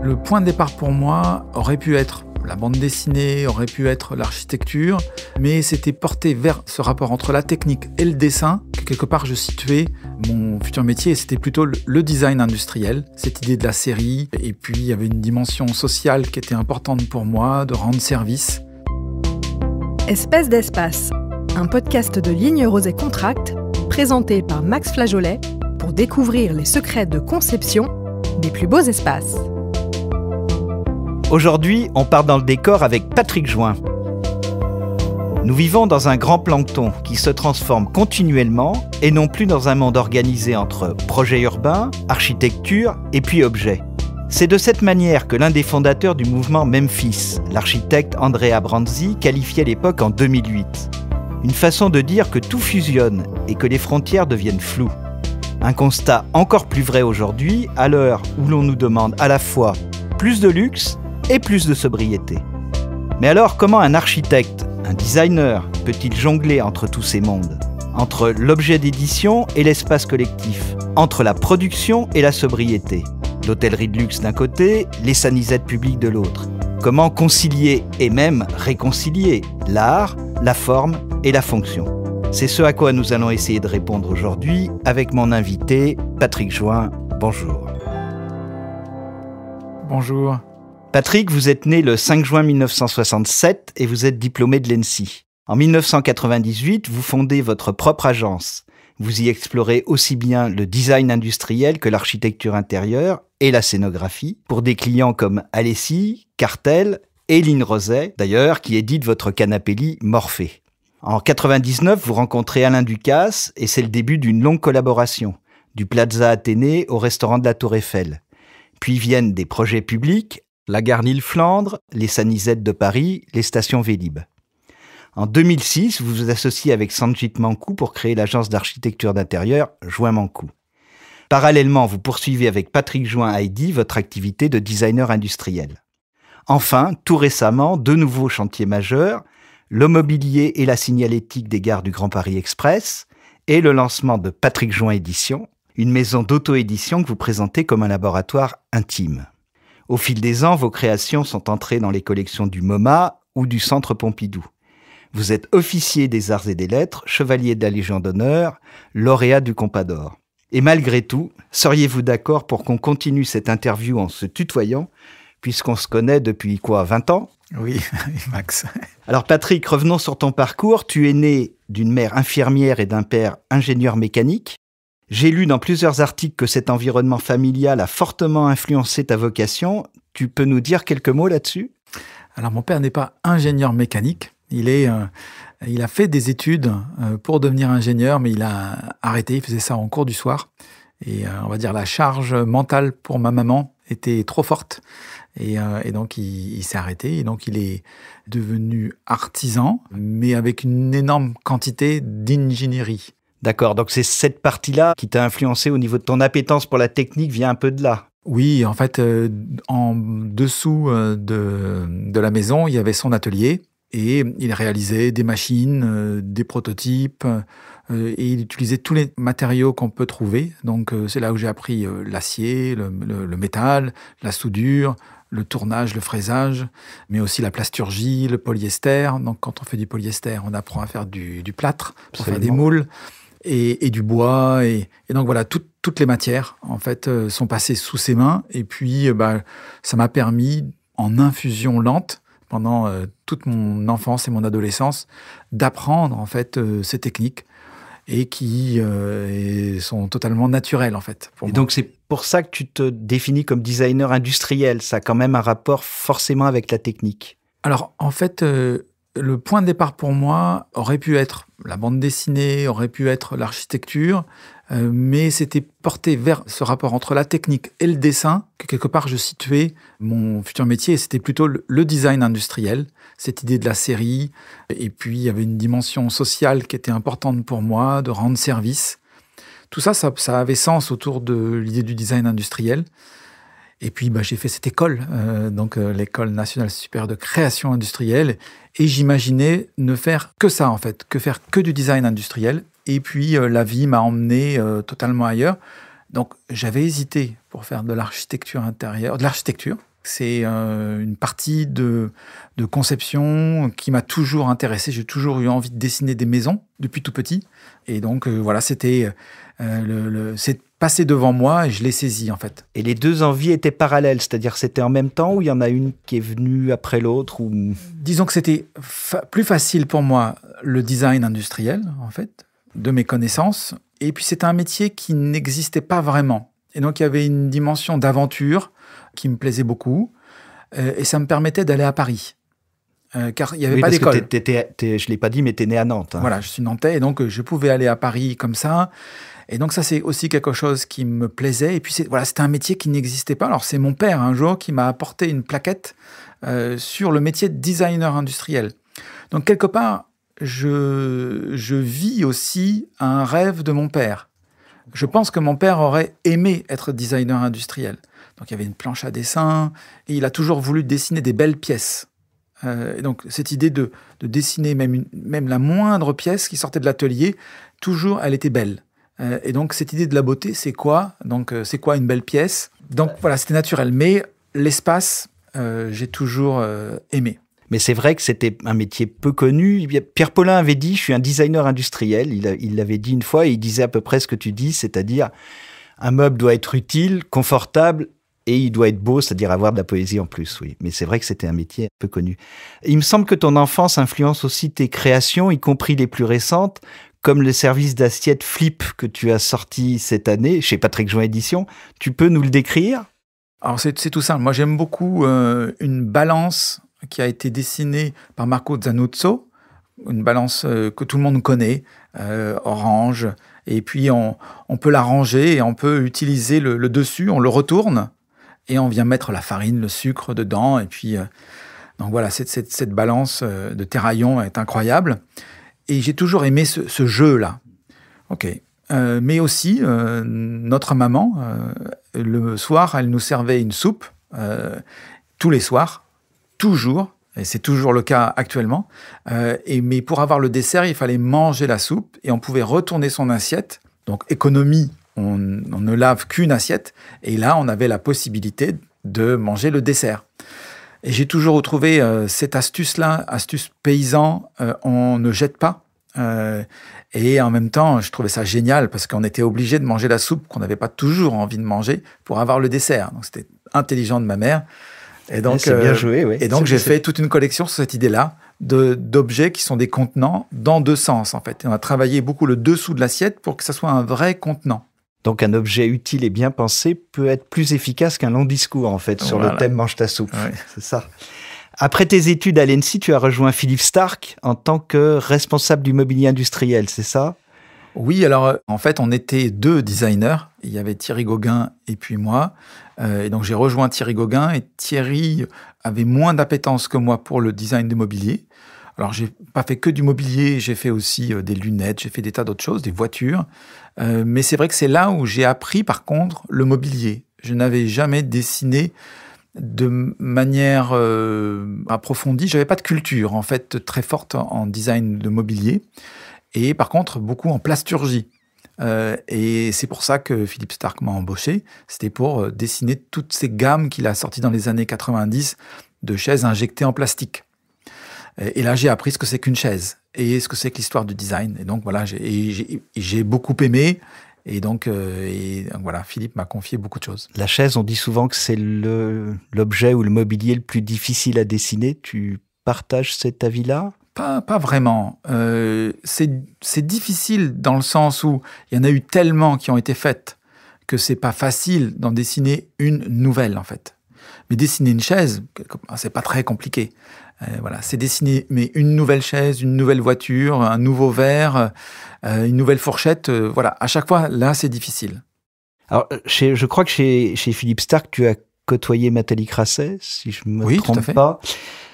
Le point de départ pour moi aurait pu être la bande dessinée, aurait pu être l'architecture, mais c'était porté vers ce rapport entre la technique et le dessin que quelque part je situais mon futur métier, et c'était plutôt le design industriel, cette idée de la série, et puis il y avait une dimension sociale qui était importante pour moi, de rendre service. Espèce d'espace, un podcast de Ligne Rosée Contract, présenté par Max Flageolet pour découvrir les secrets de conception des plus beaux espaces. Aujourd'hui, on part dans le décor avec Patrick Join. Nous vivons dans un grand plancton qui se transforme continuellement et non plus dans un monde organisé entre projets urbains, architecture et puis objets. C'est de cette manière que l'un des fondateurs du mouvement Memphis, l'architecte Andrea Branzi, qualifiait l'époque en 2008. Une façon de dire que tout fusionne et que les frontières deviennent floues. Un constat encore plus vrai aujourd'hui, à l'heure où l'on nous demande à la fois plus de luxe et plus de sobriété. Mais alors, comment un architecte, un designer, peut-il jongler entre tous ces mondes ? Entre l'objet d'édition et l'espace collectif, entre la production et la sobriété, l'hôtellerie de luxe d'un côté, les sanisettes publiques de l'autre. Comment concilier et même réconcilier l'art, la forme et la fonction ? C'est ce à quoi nous allons essayer de répondre aujourd'hui avec mon invité, Patrick Join. Bonjour. Bonjour. Patrick, vous êtes né le 5 juin 1967 et vous êtes diplômé de l'ENSI. En 1998, vous fondez votre propre agence. Vous y explorez aussi bien le design industriel que l'architecture intérieure et la scénographie pour des clients comme Alessi, Cartel et Ligne Rosée, d'ailleurs, qui édite votre canapé-lit Morphée. En 1999, vous rencontrez Alain Ducasse et c'est le début d'une longue collaboration, du Plaza Athénée au restaurant de la Tour Eiffel. Puis viennent des projets publics, la gare Lille-Flandre, les Sanisettes de Paris, les stations Vélib. En 2006, vous vous associez avec Sanjit Mankou pour créer l'agence d'architecture d'intérieur Join Mankou. Parallèlement, vous poursuivez avec Patrick Join ID votre activité de designer industriel. Enfin, tout récemment, deux nouveaux chantiers majeurs, le mobilier et la signalétique des gares du Grand Paris Express et le lancement de Patrick Join Édition, une maison d'auto-édition que vous présentez comme un laboratoire intime. Au fil des ans, vos créations sont entrées dans les collections du MoMA ou du Centre Pompidou. Vous êtes officier des arts et des lettres, chevalier de la Légion d'honneur, lauréat du Compas d'or. Et malgré tout, seriez-vous d'accord pour qu'on continue cette interview en se tutoyant, puisqu'on se connaît depuis 20 ans ? Oui, Max. Alors Patrick, revenons sur ton parcours. Tu es né d'une mère infirmière et d'un père ingénieur mécanique. J'ai lu dans plusieurs articles que cet environnement familial a fortement influencé ta vocation. Tu peux nous dire quelques mots là-dessus ? Alors mon père n'est pas ingénieur mécanique. Il a fait des études pour devenir ingénieur, mais il a arrêté. Il faisait ça en cours du soir. Et on va dire la charge mentale pour ma maman était trop forte. Et donc, il s'est arrêté. Et donc, il est devenu artisan, mais avec une énorme quantité d'ingénierie. D'accord, donc c'est cette partie-là qui t'a influencé au niveau de ton appétence pour la technique, vient un peu de là. Oui, en fait, en dessous de la maison, il y avait son atelier. Et il réalisait des machines, des prototypes, et il utilisait tous les matériaux qu'on peut trouver. Donc c'est là où j'ai appris l'acier, le métal, la soudure, le tournage, le fraisage, mais aussi la plasturgie, le polyester. Donc quand on fait du polyester, on apprend à faire du plâtre pour faire des moules et du bois. Et donc voilà, toutes les matières en fait sont passées sous ses mains. Et puis ça m'a permis, en infusion lente, pendant toute mon enfance et mon adolescence, d'apprendre en fait ces techniques et qui sont totalement naturelles en fait. Et donc c'est pour ça que tu te définis comme designer industriel. Ça a quand même un rapport forcément avec la technique. Alors en fait, le point de départ pour moi aurait pu être la bande dessinée, aurait pu être l'architecture, mais c'était porté vers ce rapport entre la technique et le dessin que quelque part je situais mon futur métier, et c'était plutôt le design industriel, cette idée de la série, et puis il y avait une dimension sociale qui était importante pour moi, de rendre service. Tout ça avait sens autour de l'idée du design industriel. Et puis, j'ai fait cette école, l'École nationale supérieure de création industrielle. Et j'imaginais ne faire que ça, en fait, faire que du design industriel. Et puis, la vie m'a emmené totalement ailleurs. Donc, j'avais hésité pour faire de l'architecture intérieure, de l'architecture. C'est une partie de conception qui m'a toujours intéressé. J'ai toujours eu envie de dessiner des maisons depuis tout petit. Et donc, voilà, c'était c'est passé devant moi et je l'ai saisi, en fait. Et les deux envies étaient parallèles, c'est-à-dire c'était en même temps ou il y en a une qui est venue après l'autre ou... Disons que c'était plus facile pour moi le design industriel, en fait, de mes connaissances. Et puis, c'était un métier qui n'existait pas vraiment. Et donc, il y avait une dimension d'aventure qui me plaisait beaucoup. Et ça me permettait d'aller à Paris. Car il n'y avait pas d'école. Je ne l'ai pas dit, mais tu es né à Nantes. Hein. Voilà, je suis nantais, et donc je pouvais aller à Paris comme ça. Et donc ça, c'est aussi quelque chose qui me plaisait. Et puis, c'était un métier qui n'existait pas. Alors, c'est mon père, un jour, qui m'a apporté une plaquette sur le métier de designer industriel. Donc, quelque part, je vis aussi un rêve de mon père. Je pense que mon père aurait aimé être designer industriel. Donc, il y avait une planche à dessin, et il a toujours voulu dessiner des belles pièces. Et donc, cette idée de dessiner même la moindre pièce qui sortait de l'atelier, toujours, elle était belle. Et donc, cette idée de la beauté, c'est quoi ? Donc, c'est quoi une belle pièce ? Donc, voilà, c'était naturel. Mais l'espace, j'ai toujours aimé. Mais c'est vrai que c'était un métier peu connu. Pierre Paulin avait dit « Je suis un designer industriel ». Il l'avait dit une fois et il disait à peu près ce que tu dis, c'est-à-dire un meuble doit être utile, confortable et il doit être beau, c'est-à-dire avoir de la poésie en plus, oui. Mais c'est vrai que c'était un métier peu connu. Il me semble que ton enfance influence aussi tes créations, y compris les plus récentes, comme le service d'assiette Flip que tu as sorti cette année chez Patrick Join Éditions. Tu peux nous le décrire ? Alors, c'est tout simple. Moi, j'aime beaucoup une balance qui a été dessinée par Marco Zanuzzo, une balance que tout le monde connaît, orange. Et puis, on peut la ranger et on peut utiliser le dessus, on le retourne et on vient mettre la farine, le sucre dedans. Et puis, donc voilà, cette balance de terraillon est incroyable. Et j'ai toujours aimé ce jeu-là. OK. Mais aussi, notre maman, le soir, elle nous servait une soupe, tous les soirs, toujours, et c'est toujours le cas actuellement. Mais pour avoir le dessert, il fallait manger la soupe, et on pouvait retourner son assiette. Donc, économie, on ne lave qu'une assiette, et là, on avait la possibilité de manger le dessert. Et j'ai toujours retrouvé cette astuce-là, astuce paysan, on ne jette pas. Et en même temps, je trouvais ça génial parce qu'on était obligé de manger la soupe qu'on n'avait pas toujours envie de manger pour avoir le dessert. Donc c'était intelligent de ma mère. Et donc, c'est bien joué, oui. Et donc j'ai fait toute une collection sur cette idée-là d'objets qui sont des contenants dans deux sens en fait. Et on a travaillé beaucoup le dessous de l'assiette pour que ça soit un vrai contenant. Donc un objet utile et bien pensé peut être plus efficace qu'un long discours en fait sur le thème mange ta soupe. Ouais. C'est ça. Après tes études à l'ENSI, tu as rejoint Philippe Starck en tant que responsable du mobilier industriel, c'est ça ? Oui, alors en fait, on était deux designers. Il y avait Thierry Gauguin et puis moi. Et donc j'ai rejoint Thierry Gauguin et Thierry avait moins d'appétence que moi pour le design de mobilier. Alors j'ai pas fait que du mobilier, j'ai fait aussi des lunettes, j'ai fait des tas d'autres choses, des voitures. Mais c'est vrai que c'est là où j'ai appris par contre le mobilier. Je n'avais jamais dessiné de manière approfondie. J'avais pas de culture en fait très forte en design de mobilier et par contre beaucoup en plasturgie. Et c'est pour ça que Philippe Starck m'a embauché. C'était pour dessiner toutes ces gammes qu'il a sorties dans les années 90 de chaises injectées en plastique. Et là, j'ai appris ce que c'est qu'une chaise et ce que c'est que l'histoire du design. Et donc voilà, j'ai beaucoup aimé. Et donc voilà, Philippe m'a confié beaucoup de choses. La chaise, on dit souvent que c'est l'objet ou le mobilier le plus difficile à dessiner. Tu partages cet avis-là ? Pas vraiment. C'est difficile dans le sens où il y en a eu tellement qui ont été faites que c'est pas facile d'en dessiner une nouvelle en fait. Mais dessiner une chaise, c'est pas très compliqué. Voilà, c'est dessiner mais une nouvelle chaise, une nouvelle voiture, un nouveau verre, une nouvelle fourchette. Voilà, à chaque fois, là, c'est difficile. Alors, je crois que chez Philippe Starck, tu as côtoyé Nathalie Crasset, si je ne me trompe pas.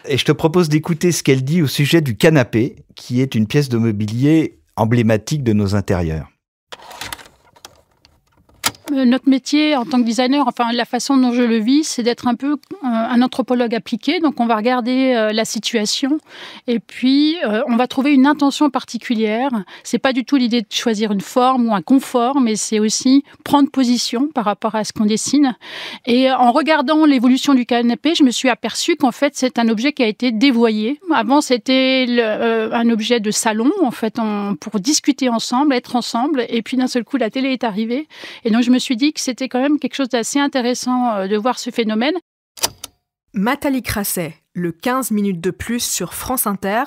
Et je te propose d'écouter ce qu'elle dit au sujet du canapé, qui est une pièce de mobilier emblématique de nos intérieurs. Notre métier en tant que designer, enfin la façon dont je le vis, c'est d'être un peu un anthropologue appliqué. Donc on va regarder la situation et puis on va trouver une intention particulière. C'est pas du tout l'idée de choisir une forme ou un confort, mais c'est aussi prendre position par rapport à ce qu'on dessine. Et en regardant l'évolution du canapé, je me suis aperçue qu'en fait c'est un objet qui a été dévoyé. Avant c'était un objet de salon, en fait, pour discuter ensemble, être ensemble. Et puis d'un seul coup la télé est arrivée. Et donc je me suis dit que c'était quand même quelque chose d'assez intéressant de voir ce phénomène. Nathalie Crasset, le 15 minutes de plus sur France Inter,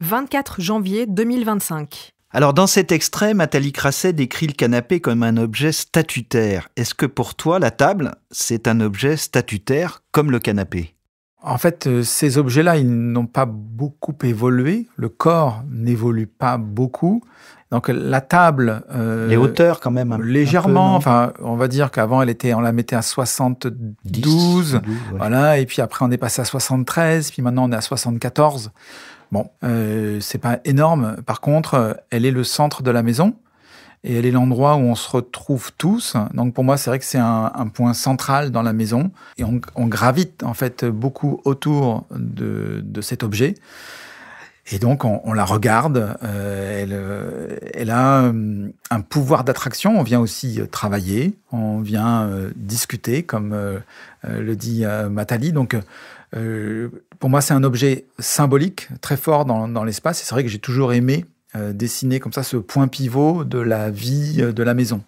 24 janvier 2025. Alors dans cet extrait, Nathalie Crasset décrit le canapé comme un objet statutaire. Est-ce que pour toi, la table, c'est un objet statutaire comme le canapé ? En fait, ces objets-là, ils n'ont pas beaucoup évolué. Le corps n'évolue pas beaucoup. Donc la table... les hauteurs quand même. Légèrement. Enfin, on va dire qu'avant, on la mettait à 72. Ouais. Voilà. Et puis après, on est passé à 73. Puis maintenant, on est à 74. Bon, c'est pas énorme. Par contre, elle est le centre de la maison. Et elle est l'endroit où on se retrouve tous. Donc pour moi, c'est vrai que c'est un point central dans la maison. Et on gravite en fait beaucoup autour de cet objet. Et donc on la regarde. Elle a un pouvoir d'attraction. On vient aussi travailler. On vient discuter, comme le dit Nathalie. Donc pour moi, c'est un objet symbolique très fort dans l'espace. Et c'est vrai que j'ai toujours aimé dessiner comme ça ce point pivot de la vie de la maison.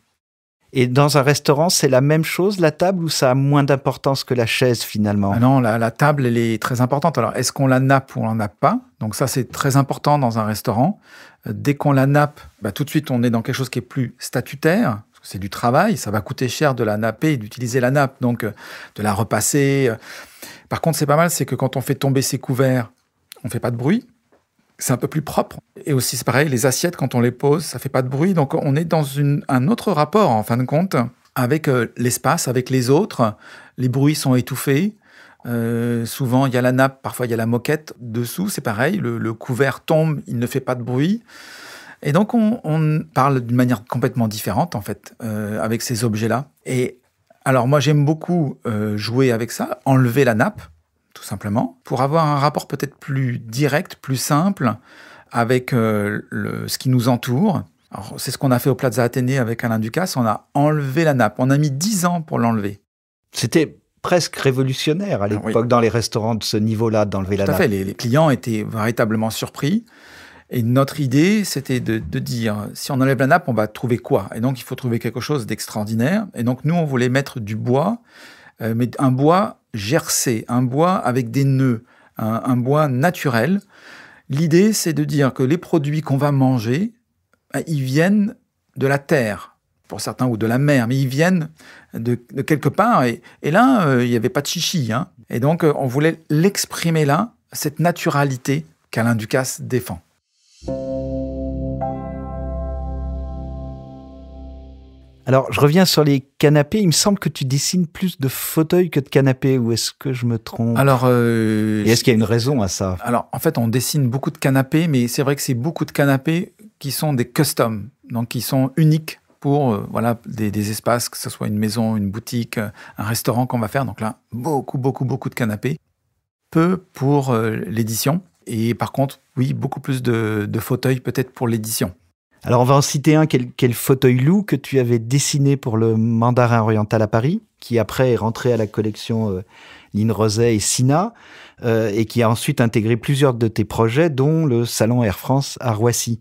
Et dans un restaurant, c'est la même chose, la table, ou ça a moins d'importance que la chaise finalement ? Ah non, la table, elle est très importante. Alors, est-ce qu'on la nappe ou on la nappe pas ? Donc ça, c'est très important dans un restaurant. Dès qu'on la nappe, tout de suite, on est dans quelque chose qui est plus statutaire. Parce que c'est du travail, ça va coûter cher de la napper et d'utiliser la nappe, donc de la repasser. Par contre, c'est pas mal, c'est que quand on fait tomber ses couverts, on fait pas de bruit. C'est un peu plus propre. Et aussi, c'est pareil, les assiettes, quand on les pose, ça fait pas de bruit. Donc, on est dans un autre rapport, en fin de compte, avec l'espace, avec les autres. Les bruits sont étouffés. Souvent, il y a la nappe, parfois, il y a la moquette dessous. C'est pareil, le couvert tombe, il ne fait pas de bruit. Et donc, on parle d'une manière complètement différente, en fait, avec ces objets-là. Et alors, moi, j'aime beaucoup jouer avec ça, enlever la nappe, tout simplement, pour avoir un rapport peut-être plus direct, plus simple avec ce qui nous entoure. Alors, c'est ce qu'on a fait au Plaza Athénée avec Alain Ducasse, on a enlevé la nappe. On a mis 10 ans pour l'enlever. C'était presque révolutionnaire à l'époque, oui, dans les restaurants de ce niveau-là, d'enlever la nappe. Tout à fait, les clients étaient véritablement surpris. Et notre idée, c'était de dire, si on enlève la nappe, on va trouver quoi ? Et donc, il faut trouver quelque chose d'extraordinaire. Et donc, nous, on voulait mettre du bois, mais un bois gercé, un bois avec des nœuds, un bois naturel. L'idée, c'est de dire que les produits qu'on va manger, ils viennent de la terre, pour certains, ou de la mer, mais ils viennent de quelque part. Et là, il n'y avait pas de chichi. Hein. Et donc, on voulait l'exprimer là, cette naturalité qu'Alain Ducasse défend. Alors, je reviens sur les canapés. Il me semble que tu dessines plus de fauteuils que de canapés. Ou est-ce que je me trompe ? Alors, et est-ce qu'il y a une raison à ça ? Alors, en fait, on dessine beaucoup de canapés, mais c'est vrai que c'est beaucoup de canapés qui sont des custom, donc qui sont uniques pour des espaces, que ce soit une maison, une boutique, un restaurant qu'on va faire. Donc là, beaucoup de canapés. Peu pour l'édition. Et par contre, oui, beaucoup plus de fauteuils peut-être pour l'édition. Alors, on va en citer un, quel fauteuil loup que tu avais dessiné pour le Mandarin Oriental à Paris, qui après est rentré à la collection Line Roset et Sina, et qui a ensuite intégré plusieurs de tes projets, dont le Salon Air France à Roissy.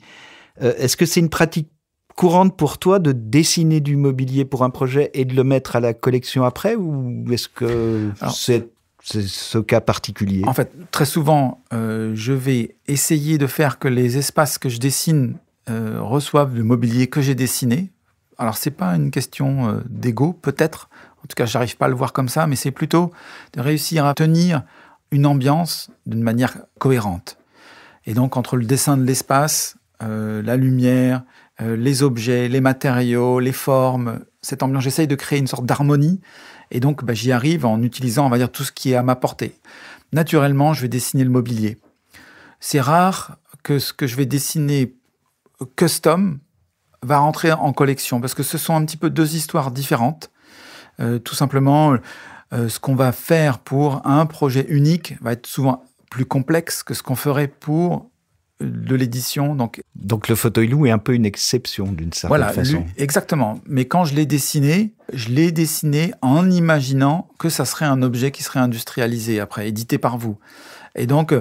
Est-ce que c'est une pratique courante pour toi de dessiner du mobilier pour un projet et de le mettre à la collection après, ou est-ce que c'est ce cas particulier ? En fait, très souvent, je vais essayer de faire que les espaces que je dessine reçoivent le mobilier que j'ai dessiné. Alors, c'est pas une question d'ego, peut-être. En tout cas, j'arrive pas à le voir comme ça, mais c'est plutôt de réussir à tenir une ambiance d'une manière cohérente. Et donc, entre le dessin de l'espace, la lumière, les objets, les matériaux, les formes, cette ambiance, j'essaye de créer une sorte d'harmonie. Et donc, j'y arrive en utilisant, on va dire, tout ce qui est à ma portée. Naturellement, je vais dessiner le mobilier. C'est rare que ce que je vais dessiner custom va rentrer en collection parce que ce sont un petit peu deux histoires différentes. Tout simplement, ce qu'on va faire pour un projet unique va être souvent plus complexe que ce qu'on ferait pour de l'édition. Donc le fauteuil-loup est un peu une exception d'une certaine façon. Exactement. Mais quand je l'ai dessiné en imaginant que ça serait un objet qui serait industrialisé après, édité par vous. Et donc,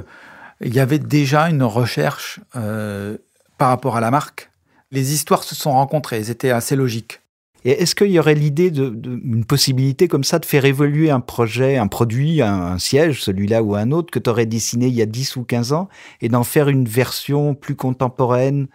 il y avait déjà une recherche par rapport à la marque. Les histoires se sont rencontrées, elles étaient assez logiques. Et est-ce qu'il y aurait l'idée d'une possibilité comme ça de faire évoluer un projet, un produit, un siège, celui-là ou un autre, que tu aurais dessiné il y a 10 ou 15 ans, et d'en faire une version plus contemporaine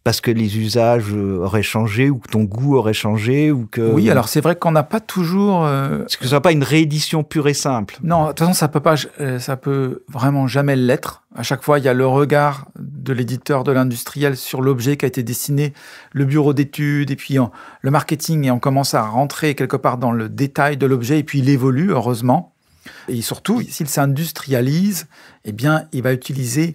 parce que les usages auraient changé ou que ton goût aurait changé ou que... Oui, alors c'est vrai qu'on n'a pas toujours... Est-ce que ce soit pas une réédition pure et simple? Non, de toute façon, ça peut vraiment jamais l'être. À chaque fois, il y a le regard de l'éditeur, de l'industriel sur l'objet qui a été dessiné, le bureau d'études, et puis le marketing, et on commence à rentrer quelque part dans le détail de l'objet, et puis il évolue, heureusement. Et surtout, s'il s'industrialise, eh bien, il va utiliser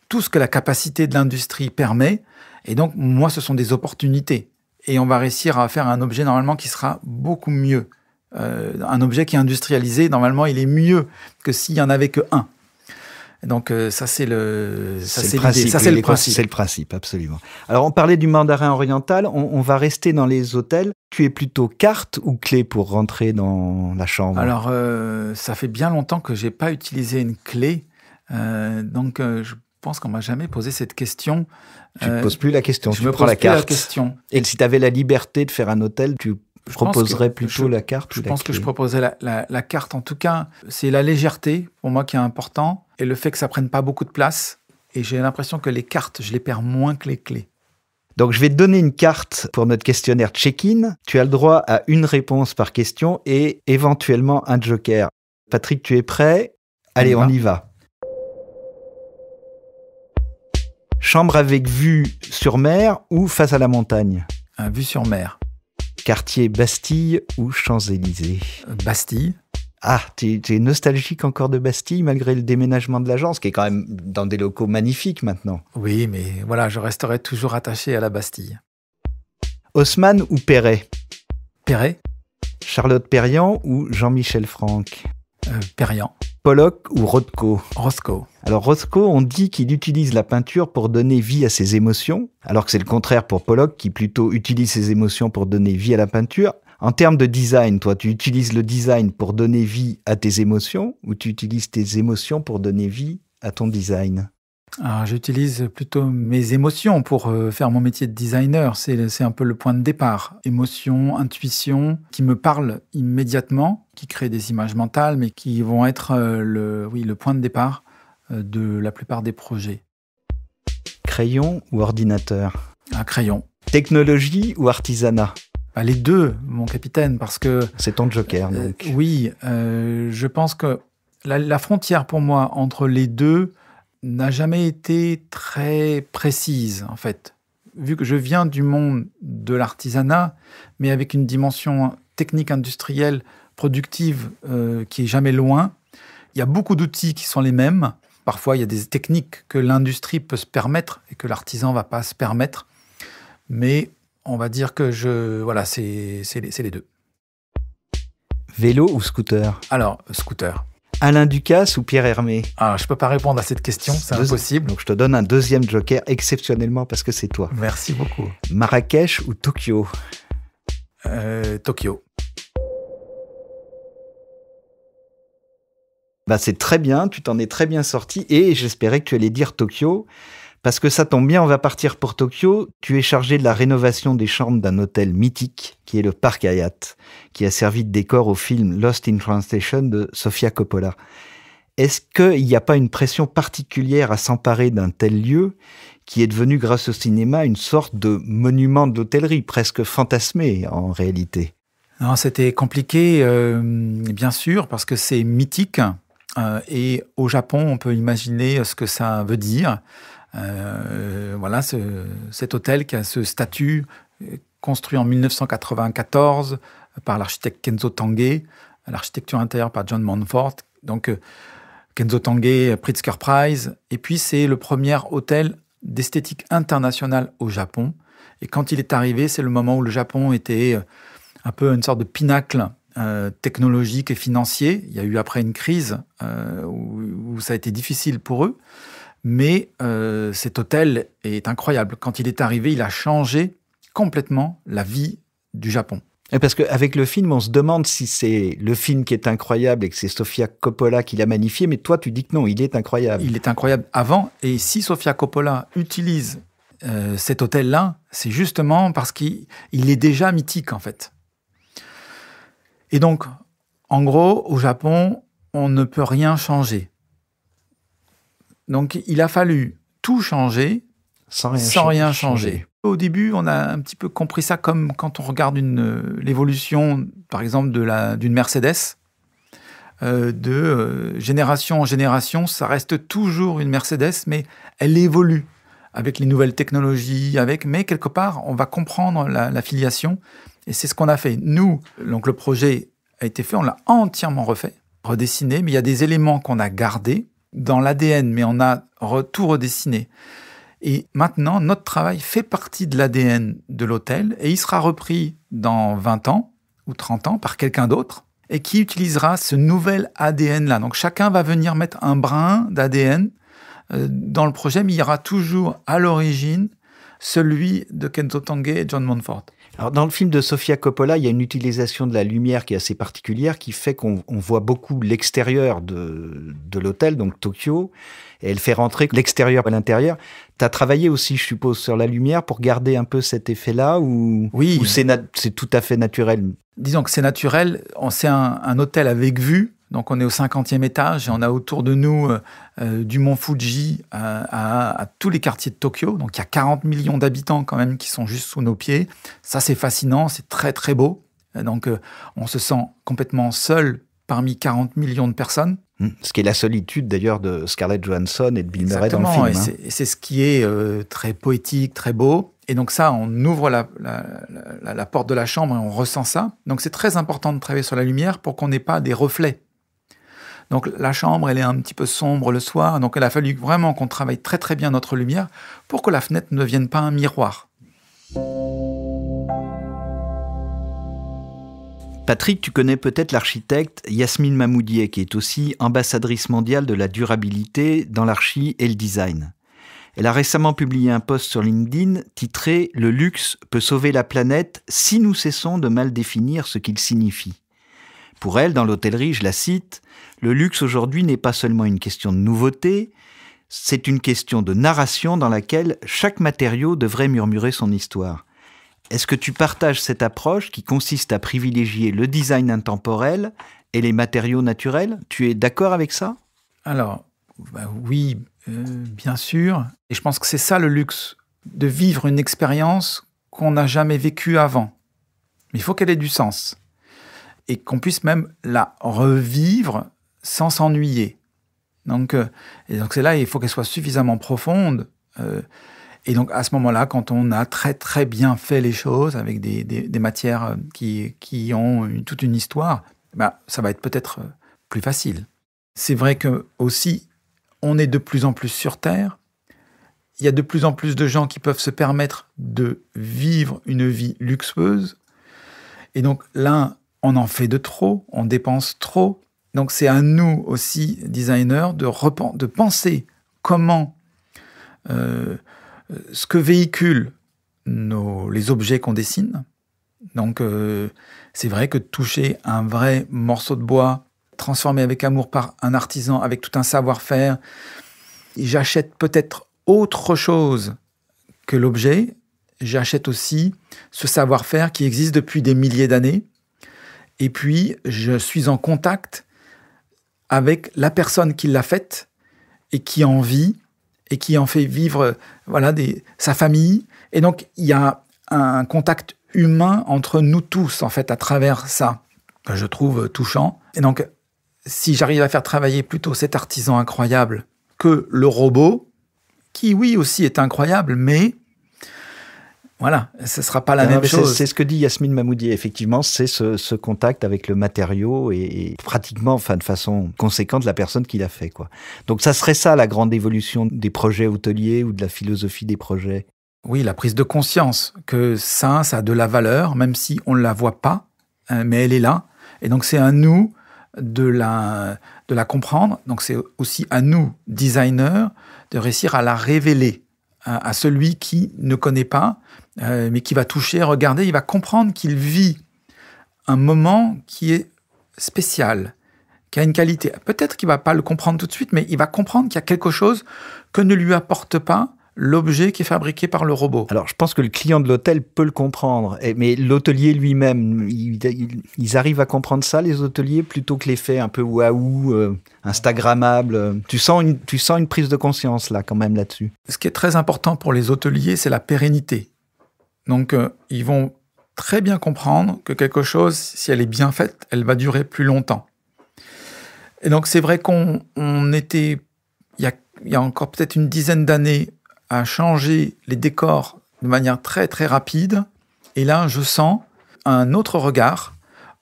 tout ce que la capacité de l'industrie permet. Et donc, moi, ce sont des opportunités. Et on va réussir à faire un objet, normalement, qui sera beaucoup mieux. Un objet qui est industrialisé, normalement, il est mieux que s'il n'y en avait qu'un. Donc, ça, c'est le principe. C'est le principe, absolument. Alors, on parlait du mandarin oriental. On va rester dans les hôtels. Tu es plutôt carte ou clé pour rentrer dans la chambre? Alors, ça fait bien longtemps que je n'ai pas utilisé une clé. Donc, je pense qu'on ne m'a jamais posé cette question. Tu ne te poses plus la question, tu prends la carte. La question. Et si tu avais la liberté de faire un hôtel, tu proposerais plutôt la carte ou la clé? Je pense que je proposerais la carte. En tout cas, c'est la légèreté, pour moi, qui est important, et le fait que ça ne prenne pas beaucoup de place. Et j'ai l'impression que les cartes, je les perds moins que les clés. Donc, je vais te donner une carte pour notre questionnaire check-in. Tu as le droit à une réponse par question et éventuellement un joker. Patrick, tu es prêt? Allez, on y va. Chambre avec vue sur mer ou face à la montagne? Vue sur mer. Quartier Bastille ou Champs-Élysées? Bastille. Ah, tu es nostalgique encore de Bastille malgré le déménagement de l'agence, qui est quand même dans des locaux magnifiques maintenant. Oui, mais voilà, je resterai toujours attaché à la Bastille. Haussmann ou Perret? Perret. Charlotte Perriand ou Jean-Michel Franck? Perriand. Pollock ou Rothko? Rothko. Alors Rothko, on dit qu'il utilise la peinture pour donner vie à ses émotions, alors que c'est le contraire pour Pollock, qui plutôt utilise ses émotions pour donner vie à la peinture. En termes de design, toi, tu utilises le design pour donner vie à tes émotions ou tu utilises tes émotions pour donner vie à ton design? Alors, j'utilise plutôt mes émotions pour faire mon métier de designer. C'est un peu le point de départ. Émotion, intuition, qui me parlent immédiatement, qui créent des images mentales, mais qui vont être le point de départ de la plupart des projets. Crayon ou ordinateur? Un crayon. Technologie ou artisanat? Les deux, mon capitaine, parce que... C'est ton joker, donc. Oui, je pense que la frontière pour moi entre les deux n'a jamais été très précise, en fait. Vu que je viens du monde de l'artisanat, mais avec une dimension technique industrielle productive qui est jamais loin, il y a beaucoup d'outils qui sont les mêmes. Parfois, il y a des techniques que l'industrie peut se permettre et que l'artisan ne va pas se permettre. Mais on va dire que c'est les deux. Vélo ou scooter? Alors, scooter. Alain Ducasse ou Pierre Hermé? Je ne peux pas répondre à cette question, c'est impossible. Donc je te donne un deuxième joker exceptionnellement parce que c'est toi. Merci beaucoup. Marrakech ou Tokyo? Tokyo. C'est très bien, tu t'en es très bien sorti et j'espérais que tu allais dire Tokyo parce que ça tombe bien, on va partir pour Tokyo. Tu es chargé de la rénovation des chambres d'un hôtel mythique qui est le Park Hyatt, qui a servi de décor au film Lost in Translation de Sofia Coppola. Est-ce qu'il n'y a pas une pression particulière à s'emparer d'un tel lieu qui est devenu, grâce au cinéma, une sorte de monument de l'hôtellerie, presque fantasmé en réalité? Non, c'était compliqué, bien sûr, parce que c'est mythique. Et au Japon, on peut imaginer ce que ça veut dire. Cet hôtel qui a ce statut construit en 1994 par l'architecte Kenzo Tange, l'architecture intérieure par John Montfort. Donc, Kenzo Tange, Pritzker Prize. Et puis, c'est le premier hôtel d'esthétique internationale au Japon. Et quand il est arrivé, c'est le moment où le Japon était un peu une sorte de pinacle technologique et financier. Il y a eu après une crise où ça a été difficile pour eux. Mais cet hôtel est incroyable. Quand il est arrivé, il a changé complètement la vie du Japon. Et parce qu'avec le film, on se demande si c'est le film qui est incroyable et que c'est Sofia Coppola qui l'a magnifié, mais toi, tu dis que non, il est incroyable. Il est incroyable avant, et si Sofia Coppola utilise cet hôtel-là, c'est justement parce qu'il est déjà mythique, en fait. Et donc, en gros, au Japon, on ne peut rien changer. Donc, il a fallu tout changer sans rien changer. Au début, on a un petit peu compris ça comme quand on regarde l'évolution, par exemple, d'une Mercedes. De génération en génération, ça reste toujours une Mercedes, mais elle évolue avec les nouvelles technologies, mais quelque part, on va comprendre la filiation, et c'est ce qu'on a fait. Nous, donc le projet a été fait, on l'a entièrement refait, redessiné, mais il y a des éléments qu'on a gardés dans l'ADN, mais on a tout redessiné. Et maintenant, notre travail fait partie de l'ADN de l'hôtel, et il sera repris dans 20 ans ou 30 ans par quelqu'un d'autre, et qui utilisera ce nouvel ADN-là. Donc chacun va venir mettre un brin d'ADN dans le projet, mais il y aura toujours à l'origine celui de Kenzo Tange et John Montfort. Alors dans le film de Sofia Coppola, il y a une utilisation de la lumière qui est assez particulière, qui fait qu'on voit beaucoup l'extérieur de l'hôtel, donc Tokyo, et elle fait rentrer l'extérieur à l'intérieur. Tu as travaillé aussi, je suppose, sur la lumière pour garder un peu cet effet-là, ou c'est tout à fait naturel? Disons que c'est naturel, c'est un hôtel avec vue, donc on est au 50e étage et on a autour de nous du mont Fuji à tous les quartiers de Tokyo. Donc il y a 40 millions d'habitants quand même qui sont juste sous nos pieds. Ça c'est fascinant, c'est très très beau. Donc on se sent complètement seul parmi 40 millions de personnes. Ce qui est la solitude d'ailleurs de Scarlett Johansson et de Bill Murray dans le film. Exactement, et c'est ce qui est très poétique, très beau. Et donc ça, on ouvre la porte de la chambre et on ressent ça. Donc c'est très important de travailler sur la lumière pour qu'on n'ait pas des reflets. Donc la chambre, elle est un petit peu sombre le soir. Donc il a fallu vraiment qu'on travaille très très bien notre lumière pour que la fenêtre ne devienne pas un miroir. Patrick, tu connais peut-être l'architecte Yasmine Mahmoudieh, qui est aussi ambassadrice mondiale de la durabilité dans l'archi et le design. Elle a récemment publié un post sur LinkedIn titré « Le luxe peut sauver la planète si nous cessons de mal définir ce qu'il signifie ». Pour elle, dans l'hôtellerie, je la cite, « Le luxe aujourd'hui n'est pas seulement une question de nouveauté, c'est une question de narration dans laquelle chaque matériau devrait murmurer son histoire ». Est-ce que tu partages cette approche qui consiste à privilégier le design intemporel et les matériaux naturels? Tu es d'accord avec ça? Alors, oui, bien sûr. Et je pense que c'est ça le luxe, de vivre une expérience qu'on n'a jamais vécue avant. Mais il faut qu'elle ait du sens. Et qu'on puisse même la revivre sans s'ennuyer. Donc c'est là, il faut qu'elle soit suffisamment profonde. Et donc, à ce moment-là, quand on a très, très bien fait les choses avec des matières qui ont toute une histoire, ça va être peut-être plus facile. C'est vrai que aussi, on est de plus en plus sur Terre. Il y a de plus en plus de gens qui peuvent se permettre de vivre une vie luxueuse. Et donc, là, on en fait de trop, on dépense trop. Donc, c'est à nous aussi, designers, de penser comment... ce que véhiculent les objets qu'on dessine. Donc, c'est vrai que toucher un vrai morceau de bois, transformé avec amour par un artisan, avec tout un savoir-faire, j'achète peut-être autre chose que l'objet. J'achète aussi ce savoir-faire qui existe depuis des milliers d'années. Et puis, je suis en contact avec la personne qui l'a faite et qui en vit, et qui en fait vivre sa famille. Et donc, il y a un contact humain entre nous tous, en fait, à travers ça, que je trouve touchant. Et donc, si j'arrive à faire travailler plutôt cet artisan incroyable que le robot, qui, oui, aussi est incroyable, mais voilà, ce ne sera pas la même chose. C'est ce que dit Yasmine Mahmoudieh, effectivement, c'est ce contact avec le matériau et pratiquement, de façon conséquente, la personne qui l'a fait, quoi. Donc ça serait ça la grande évolution des projets hôteliers ou de la philosophie des projets. oui, la prise de conscience que ça a de la valeur, même si on ne la voit pas, mais elle est là. Et donc, c'est à nous de la comprendre. Donc, c'est aussi à nous, designers, de réussir à la révéler à celui qui ne connaît pas, mais qui va toucher, regarder, il va comprendre qu'il vit un moment qui est spécial, qui a une qualité. Peut-être qu'il ne va pas le comprendre tout de suite, mais il va comprendre qu'il y a quelque chose que ne lui apporte pas l'objet qui est fabriqué par le robot. Alors, je pense que le client de l'hôtel peut le comprendre, mais l'hôtelier lui-même, ils arrivent à comprendre ça, les hôteliers, plutôt que l'effet un peu waouh, instagrammable. Tu sens une prise de conscience, là, quand même, là-dessus. Ce qui est très important pour les hôteliers, c'est la pérennité. Donc, ils vont très bien comprendre que quelque chose, si elle est bien faite, elle va durer plus longtemps. Et donc, c'est vrai qu'on était, il y a encore peut-être une dizaine d'années, à changer les décors de manière très, très rapide. Et là, je sens un autre regard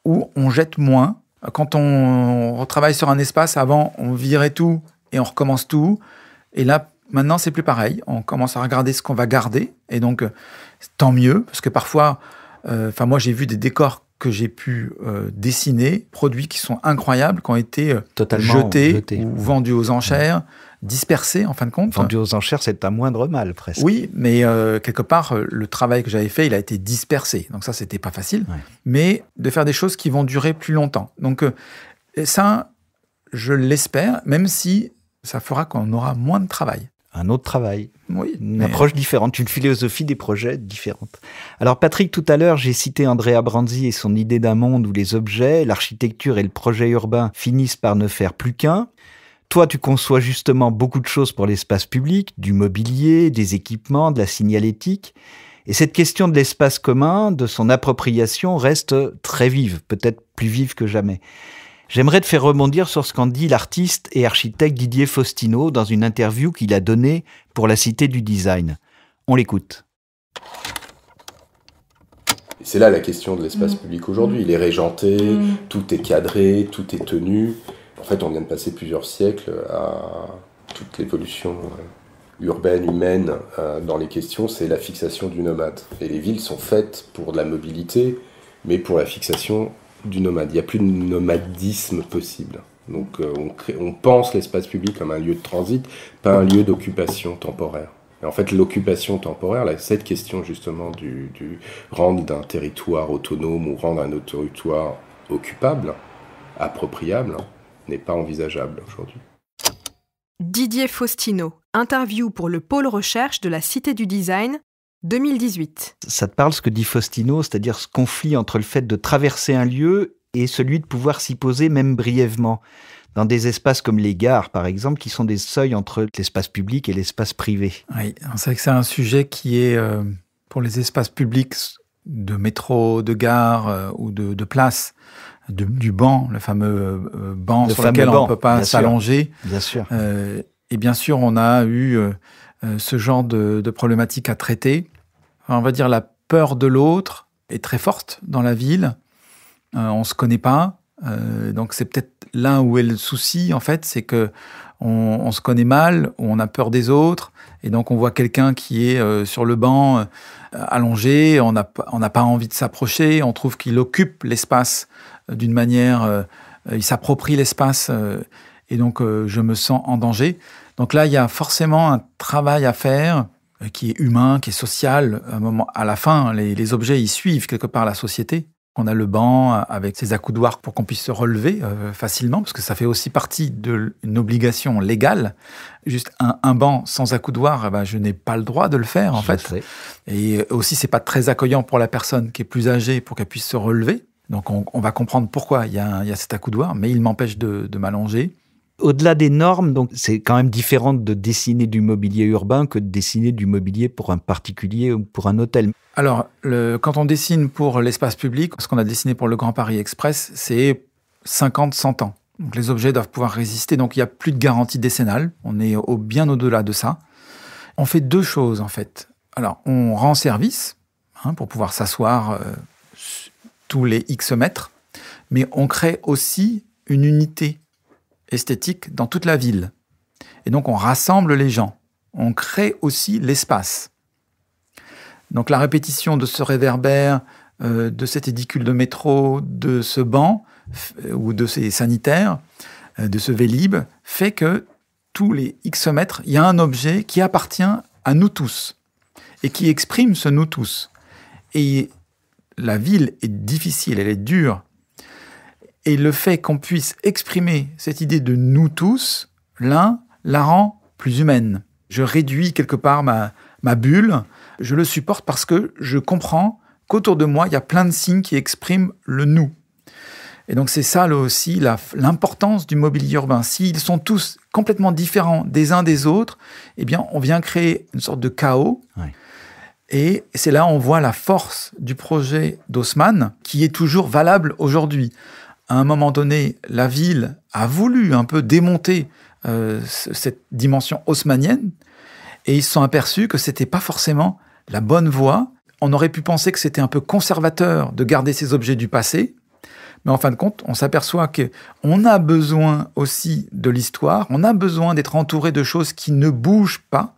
où on jette moins. Quand on retravaille sur un espace, avant, on virait tout et on recommence tout. Et là, maintenant, c'est plus pareil. On commence à regarder ce qu'on va garder. Et donc, tant mieux, parce que parfois, moi, j'ai vu des décors que j'ai pu dessiner, produits qui sont incroyables, qui ont été jetés ou vendus aux enchères, dispersés en fin de compte. Vendus aux enchères, c'est un moindre mal presque. Oui, mais quelque part, le travail que j'avais fait, il a été dispersé. Donc ça, c'était pas facile. Ouais. Mais de faire des choses qui vont durer plus longtemps. Donc ça, je l'espère, même si ça fera qu'on aura moins de travail. Un autre travail. Oui. Une approche différente, une philosophie des projets différente. Alors Patrick, tout à l'heure, j'ai cité Andrea Branzi et son idée d'un monde où les objets, l'architecture et le projet urbain finissent par ne faire plus qu'un. Toi, tu conçois justement beaucoup de choses pour l'espace public, du mobilier, des équipements, de la signalétique. Et cette question de l'espace commun, de son appropriation, reste très vive, peut-être plus vive que jamais. J'aimerais te faire rebondir sur ce qu'en dit l'artiste et architecte Didier Faustino dans une interview qu'il a donnée pour la Cité du Design. On l'écoute. C'est là la question de l'espace public aujourd'hui. Il est régenté, tout est cadré, tout est tenu. En fait, on vient de passer plusieurs siècles à toute l'évolution urbaine, humaine dans les questions, c'est la fixation du nomade. Et les villes sont faites pour de la mobilité, mais pour la fixation du nomade. Il n'y a plus de nomadisme possible. Donc on pense l'espace public comme un lieu de transit, pas un lieu d'occupation temporaire. Et en fait, l'occupation temporaire, là, cette question justement du rendre d'un territoire autonome ou rendre un autre territoire occupable, appropriable, n'est pas envisageable aujourd'hui. Didier Faustino, interview pour le pôle recherche de la Cité du Design, 2018. Ça te parle ce que dit Faustino, c'est-à-dire ce conflit entre le fait de traverser un lieu et celui de pouvoir s'y poser même brièvement, dans des espaces comme les gares, par exemple, qui sont des seuils entre l'espace public et l'espace privé. Oui, c'est vrai que c'est un sujet qui est, pour les espaces publics de métro, de gare ou de place, du banc, le fameux banc sur lequel on ne peut pas s'allonger. Bien sûr. Et bien sûr, on a eu ce genre de problématiques à traiter. On va dire la peur de l'autre est très forte dans la ville. On ne se connaît pas. Donc c'est peut-être là où est le souci, en fait, c'est que on se connaît mal, on a peur des autres, et donc on voit quelqu'un qui est sur le banc allongé, on n'a pas envie de s'approcher, on trouve qu'il occupe l'espace d'une manière, il s'approprie l'espace, et donc je me sens en danger. Donc là, il y a forcément un travail à faire qui est humain, qui est social. À la fin, les objets, ils suivent quelque part la société. On a le banc avec ses accoudoirs pour qu'on puisse se relever facilement, parce que ça fait aussi partie d'une obligation légale. Juste un banc sans accoudoir, je n'ai pas le droit de le faire, en fait. Et aussi, c'est pas très accueillant pour la personne qui est plus âgée pour qu'elle puisse se relever. Donc, on va comprendre pourquoi il y a cet accoudoir, mais il m'empêche de m'allonger. Au-delà des normes, donc c'est quand même différent de dessiner du mobilier urbain que de dessiner du mobilier pour un particulier ou pour un hôtel. Alors, quand on dessine pour l'espace public, ce qu'on a dessiné pour le Grand Paris Express, c'est 50-100 ans. Donc les objets doivent pouvoir résister, donc il n'y a plus de garantie décennale. On est bien au-delà de ça. On fait deux choses, en fait. Alors, on rend service pour pouvoir s'asseoir tous les X mètres, mais on crée aussi une unité esthétique dans toute la ville. Et donc, on rassemble les gens. On crée aussi l'espace. Donc la répétition de ce réverbère, de cet édicule de métro, de ce banc ou de ces sanitaires, de ce Vélib, fait que tous les X mètres, il y a un objet qui appartient à nous tous et qui exprime ce nous tous. Et la ville est difficile, elle est dure. Et le fait qu'on puisse exprimer cette idée de nous tous, l'un la rend plus humaine. Je réduis quelque part ma bulle, je le supporte parce que je comprends qu'autour de moi, il y a plein de signes qui expriment le nous. Et donc c'est ça là aussi l'importance du mobilier urbain. S'ils sont tous complètement différents des uns des autres, eh bien on vient créer une sorte de chaos. Ouais. Et c'est là on voit la force du projet d'Haussmann qui est toujours valable aujourd'hui. À un moment donné, la ville a voulu un peu démonter cette dimension haussmannienne et ils se sont aperçus que c'était pas forcément la bonne voie. On aurait pu penser que c'était un peu conservateur de garder ces objets du passé, mais en fin de compte, on s'aperçoit qu'on a besoin aussi de l'histoire, on a besoin d'être entouré de choses qui ne bougent pas,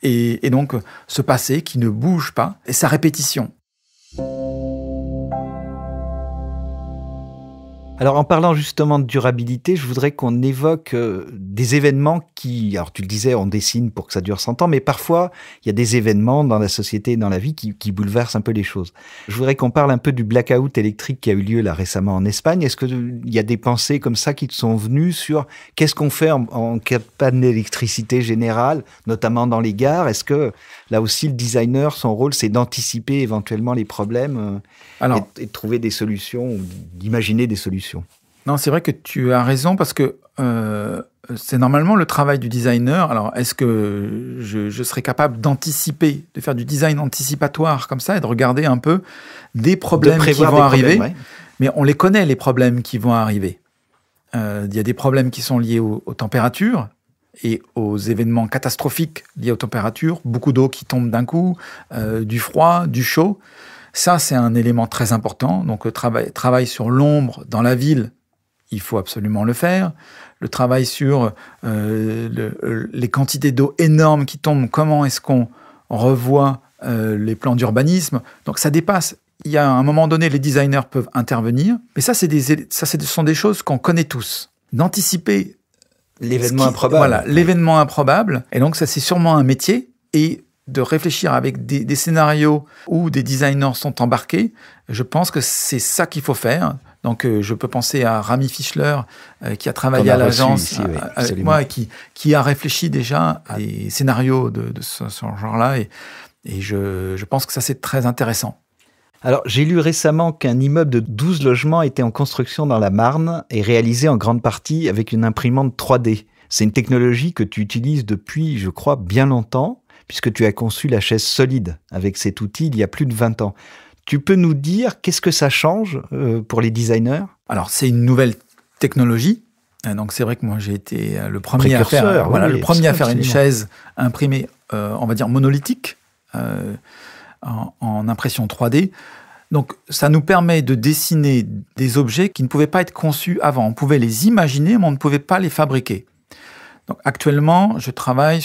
et donc ce passé qui ne bouge pas, et sa répétition. Alors, en parlant justement de durabilité, je voudrais qu'on évoque des événements qui, alors tu le disais, on dessine pour que ça dure 100 ans, mais parfois, il y a des événements dans la société et dans la vie qui bouleversent un peu les choses. Je voudrais qu'on parle un peu du blackout électrique qui a eu lieu là récemment en Espagne. Est-ce qu'il y a des pensées comme ça qui te sont venues sur qu'est-ce qu'on fait en cas de panne d'électricité générale, notamment dans les gares? Est-ce que là aussi, le designer, son rôle, c'est d'anticiper éventuellement les problèmes et de trouver des solutions, ou d'imaginer des solutions? Non, c'est vrai que tu as raison parce que c'est normalement le travail du designer. Alors, est-ce que je serais capable d'anticiper, de faire du design anticipatoire comme ça et de regarder un peu des problèmes qui vont arriver? Ouais. Mais on les connaît, les problèmes qui vont arriver. Il y a des problèmes qui sont liés aux températures et aux événements catastrophiques liés aux températures. Beaucoup d'eau qui tombe d'un coup, du froid, du chaud. Ça, c'est un élément très important. Donc, le travail sur l'ombre dans la ville, il faut absolument le faire. Le travail sur les quantités d'eau énormes qui tombent, comment est-ce qu'on revoit les plans d'urbanisme. Donc, ça dépasse. Il y a un moment donné, les designers peuvent intervenir. Mais ça, ce sont des choses qu'on connaît tous. D'anticiper l'événement improbable. Voilà, l'événement improbable. Et donc, ça, c'est sûrement un métier. Et de réfléchir avec des scénarios où des designers sont embarqués, je pense que c'est ça qu'il faut faire. Donc, je peux penser à Rami Fischler, qui a travaillé à l'agence ici, oui, avec moi, et qui a réfléchi déjà à des scénarios de ce genre-là. Et je pense que ça, c'est très intéressant. Alors, j'ai lu récemment qu'un immeuble de 12 logements était en construction dans la Marne et réalisé en grande partie avec une imprimante 3D. C'est une technologie que tu utilises depuis, je crois, bien longtemps, puisque tu as conçu la chaise solide avec cet outil il y a plus de 20 ans. Tu peux nous dire qu'est-ce que ça change pour les designers? Alors, c'est une nouvelle technologie. Donc, c'est vrai que moi, j'ai été le premier à faire, le premier à faire une chaise imprimée, on va dire, monolithique, en impression 3D. Donc, ça nous permet de dessiner des objets qui ne pouvaient pas être conçus avant. On pouvait les imaginer, mais on ne pouvait pas les fabriquer. Donc, actuellement, je travaille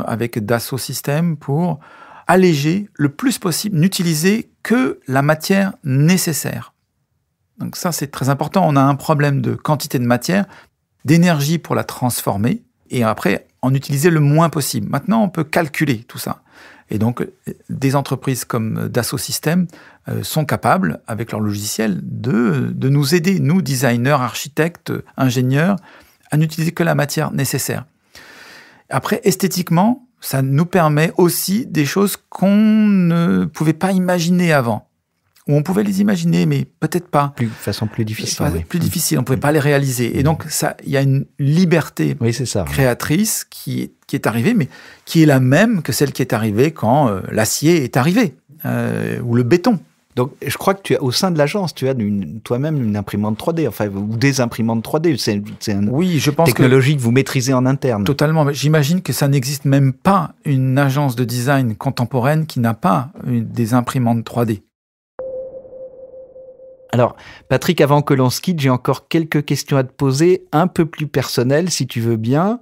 avec Dassault Systèmes pour alléger le plus possible, n'utiliser que la matière nécessaire. Donc ça, c'est très important. On a un problème de quantité de matière, d'énergie pour la transformer, et après, en utiliser le moins possible. Maintenant, on peut calculer tout ça. Et donc, des entreprises comme Dassault Systèmes sont capables, avec leur logiciel, de nous aider, nous, designers, architectes, ingénieurs, à n'utiliser que la matière nécessaire. Après, esthétiquement, ça nous permet aussi des choses qu'on ne pouvait pas imaginer avant. Ou on pouvait les imaginer, mais peut-être pas. De façon plus difficile. Plus difficile, on ne pouvait pas les réaliser. Et donc, il y a une liberté créatrice qui est arrivée, mais qui est la même que celle qui est arrivée quand l'acier est arrivé, ou le béton. Donc, je crois que au sein de l'agence, tu as toi-même une imprimante 3D, ou des imprimantes 3D. C'est une technologie que vous maîtrisez en interne. Totalement. J'imagine que ça n'existe même pas une agence de design contemporaine qui n'a pas des imprimantes 3D. Alors, Patrick, avant que l'on se quitte, j'ai encore quelques questions à te poser, un peu plus personnelles, si tu veux bien.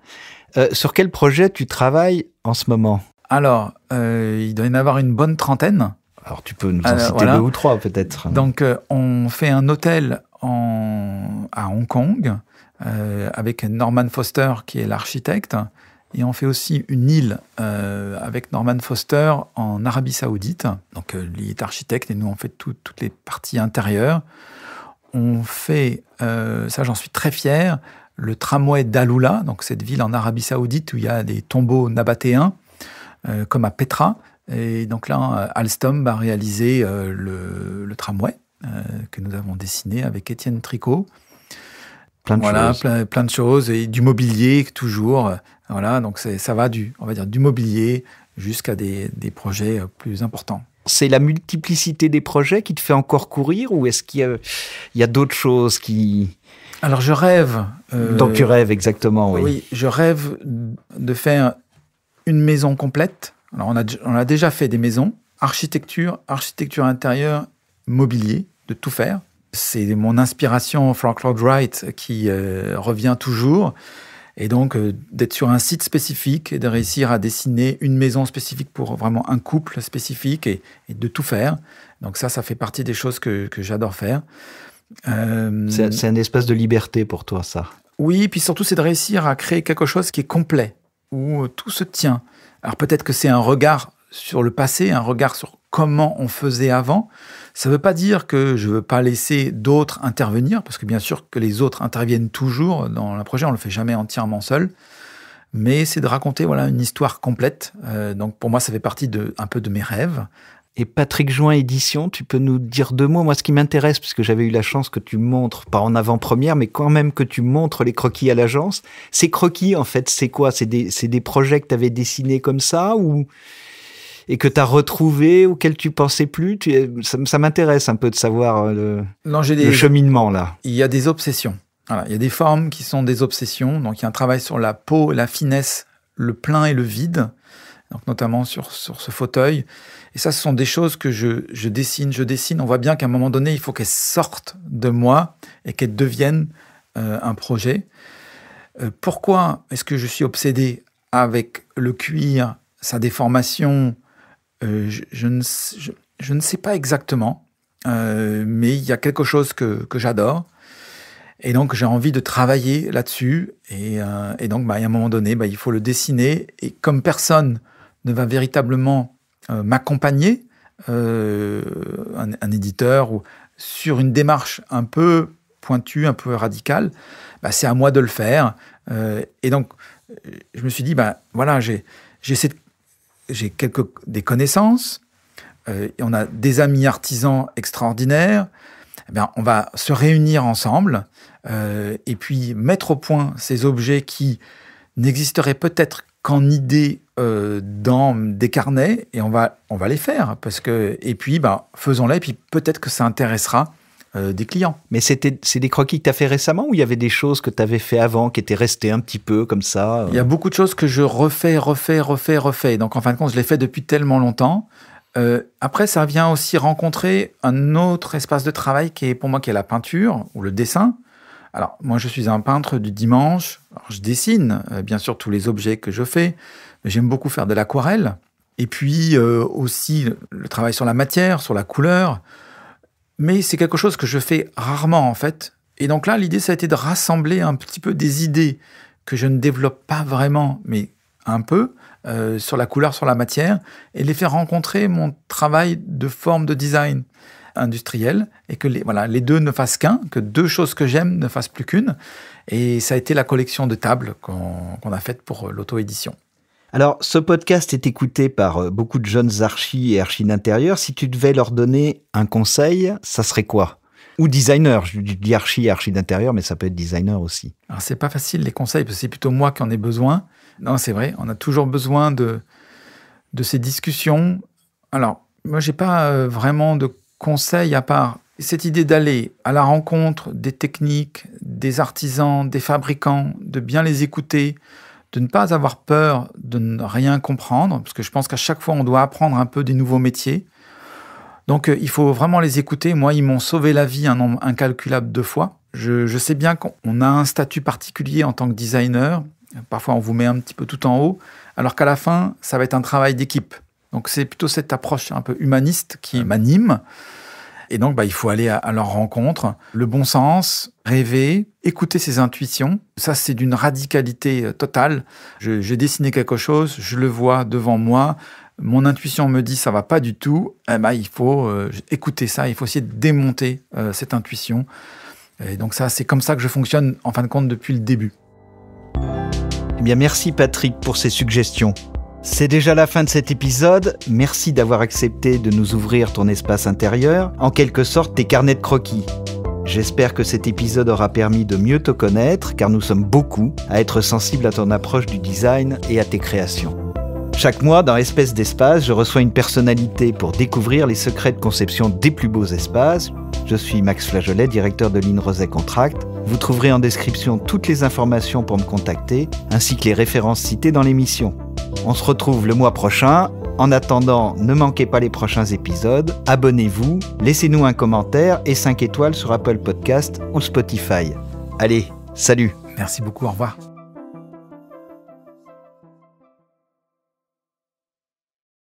Sur quel projet tu travailles en ce moment ? Alors, il doit y en avoir une bonne trentaine. Alors, tu peux nous en citer 2 ou 3 peut-être. Donc, on fait un hôtel à Hong Kong avec Norman Foster qui est l'architecte. Et on fait aussi une île avec Norman Foster en Arabie Saoudite. Donc, lui est architecte et nous, on fait toutes les parties intérieures. On fait, ça j'en suis très fier, le tramway d'Alula, donc cette ville en Arabie Saoudite où il y a des tombeaux nabatéens, comme à Petra. Et donc là, Alstom va réaliser le tramway que nous avons dessiné avec Étienne Tricot. Plein de choses, et du mobilier toujours. Voilà, donc ça va on va dire, du mobilier jusqu'à des projets plus importants. C'est la multiplicité des projets qui te fait encore courir, ou est-ce qu'il y a d'autres choses qui... Alors je rêve... Donc tu rêves, exactement, oui. Oui, je rêve de faire une maison complète. Alors on a déjà fait des maisons, architecture intérieure, mobilier, de tout faire. C'est mon inspiration, Frank Lloyd Wright, qui revient toujours. Et donc, d'être sur un site spécifique et de réussir à dessiner une maison spécifique pour vraiment un couple spécifique et de tout faire. Donc ça fait partie des choses que j'adore faire. C'est un espace de liberté pour toi, ça. Oui, puis surtout, c'est de réussir à créer quelque chose qui est complet, où tout se tient. Alors peut-être que c'est un regard sur le passé, un regard sur comment on faisait avant. Ça ne veut pas dire que je ne veux pas laisser d'autres intervenir, parce que bien sûr que les autres interviennent toujours dans le projet, on ne le fait jamais entièrement seul. Mais c'est de raconter une histoire complète. Donc pour moi, ça fait partie un peu de mes rêves. Et Patrick Join Édition, tu peux nous dire 2 mots? Moi, ce qui m'intéresse, puisque j'avais eu la chance que tu montres, pas en avant-première, mais quand même que tu montres les croquis à l'agence. Ces croquis, en fait, c'est quoi? C'est des projets que tu avais dessinés comme ça, et que tu as retrouvé, auquel tu pensais plus? Ça m'intéresse un peu de savoir le cheminement, là. Il y a des obsessions. Voilà, il y a des formes qui sont des obsessions. Donc, il y a un travail sur la peau, la finesse, le plein et le vide, donc notamment sur ce fauteuil. Et ça, ce sont des choses que je dessine. On voit bien qu'à un moment donné, il faut qu'elles sortent de moi et qu'elles deviennent un projet. Pourquoi est-ce que je suis obsédé avec le cuir, sa déformation? Je ne sais pas exactement, mais il y a quelque chose que j'adore. Et donc, j'ai envie de travailler là-dessus. Et donc, à un moment donné, il faut le dessiner. Et comme personne ne va véritablement m'accompagner, un éditeur, ou sur une démarche un peu pointue, un peu radicale, c'est à moi de le faire. Et donc, je me suis dit, j'ai des connaissances, et on a des amis artisans extraordinaires. On va se réunir ensemble et puis mettre au point ces objets qui n'existeraient peut-être qu'en idée dans des carnets, et on va les faire. Et puis, faisons-les, et puis peut-être que ça intéressera des clients. Mais c'est des croquis que tu as fait récemment, ou il y avait des choses que tu avais fait avant qui étaient restées un petit peu comme ça? Il y a beaucoup de choses que je refais. Donc en fin de compte, je l'ai fait depuis tellement longtemps. Après, ça vient aussi rencontrer un autre espace de travail qui est la peinture ou le dessin. Alors moi, je suis un peintre du dimanche. Alors, je dessine bien sûr tous les objets que je fais, mais j'aime beaucoup faire de l'aquarelle. Et puis aussi le travail sur la matière, sur la couleur. Mais c'est quelque chose que je fais rarement, en fait. Et donc là, l'idée, ça a été de rassembler un petit peu des idées que je ne développe pas vraiment, mais un peu, sur la couleur, sur la matière, et les faire rencontrer mon travail de forme de design industriel, et que les deux ne fassent qu'un, que 2 choses que j'aime ne fassent plus qu'une. Et ça a été la collection de tables qu'on a faite pour l'auto-édition. Alors, ce podcast est écouté par beaucoup de jeunes archis et archis d'intérieur. Si tu devais leur donner un conseil, ça serait quoi? Ou designer, je dis archi et archi d'intérieur, mais ça peut être designer aussi. Alors, c'est pas facile les conseils, parce que c'est plutôt moi qui en ai besoin. Non, c'est vrai, on a toujours besoin de ces discussions. Alors, moi, j'ai pas vraiment de conseils à part cette idée d'aller à la rencontre des techniques, des artisans, des fabricants, de bien les écouter, de ne pas avoir peur de ne rien comprendre, parce que je pense qu'à chaque fois, on doit apprendre un peu des nouveaux métiers. Donc, il faut vraiment les écouter. Moi, ils m'ont sauvé la vie un nombre incalculable de fois. Je sais bien qu'on a un statut particulier en tant que designer, Parfois, on vous met un petit peu tout en haut, alors qu'à la fin, ça va être un travail d'équipe. Donc, c'est plutôt cette approche un peu humaniste qui m'anime. Et donc, il faut aller à leur rencontre. Le bon sens, rêver, écouter ses intuitions. Ça, c'est d'une radicalité totale. J'ai dessiné quelque chose, je le vois devant moi. Mon intuition me dit ça va pas du tout. Il faut écouter ça, il faut essayer de démonter cette intuition. Et donc ça, c'est comme ça que je fonctionne, en fin de compte, depuis le début. Eh bien, merci Patrick pour ces suggestions. C'est déjà la fin de cet épisode. Merci d'avoir accepté de nous ouvrir ton espace intérieur, en quelque sorte tes carnets de croquis. J'espère que cet épisode aura permis de mieux te connaître, car nous sommes beaucoup à être sensibles à ton approche du design et à tes créations. Chaque mois, dans Espèce d'Espace, je reçois une personnalité pour découvrir les secrets de conception des plus beaux espaces. Je suis Max Flageolet, directeur de Ligne Rosé Contract. Vous trouverez en description toutes les informations pour me contacter, ainsi que les références citées dans l'émission. On se retrouve le mois prochain. En attendant, ne manquez pas les prochains épisodes. Abonnez-vous, laissez-nous un commentaire et 5 étoiles sur Apple Podcast ou Spotify. Allez, salut! Merci beaucoup, au revoir.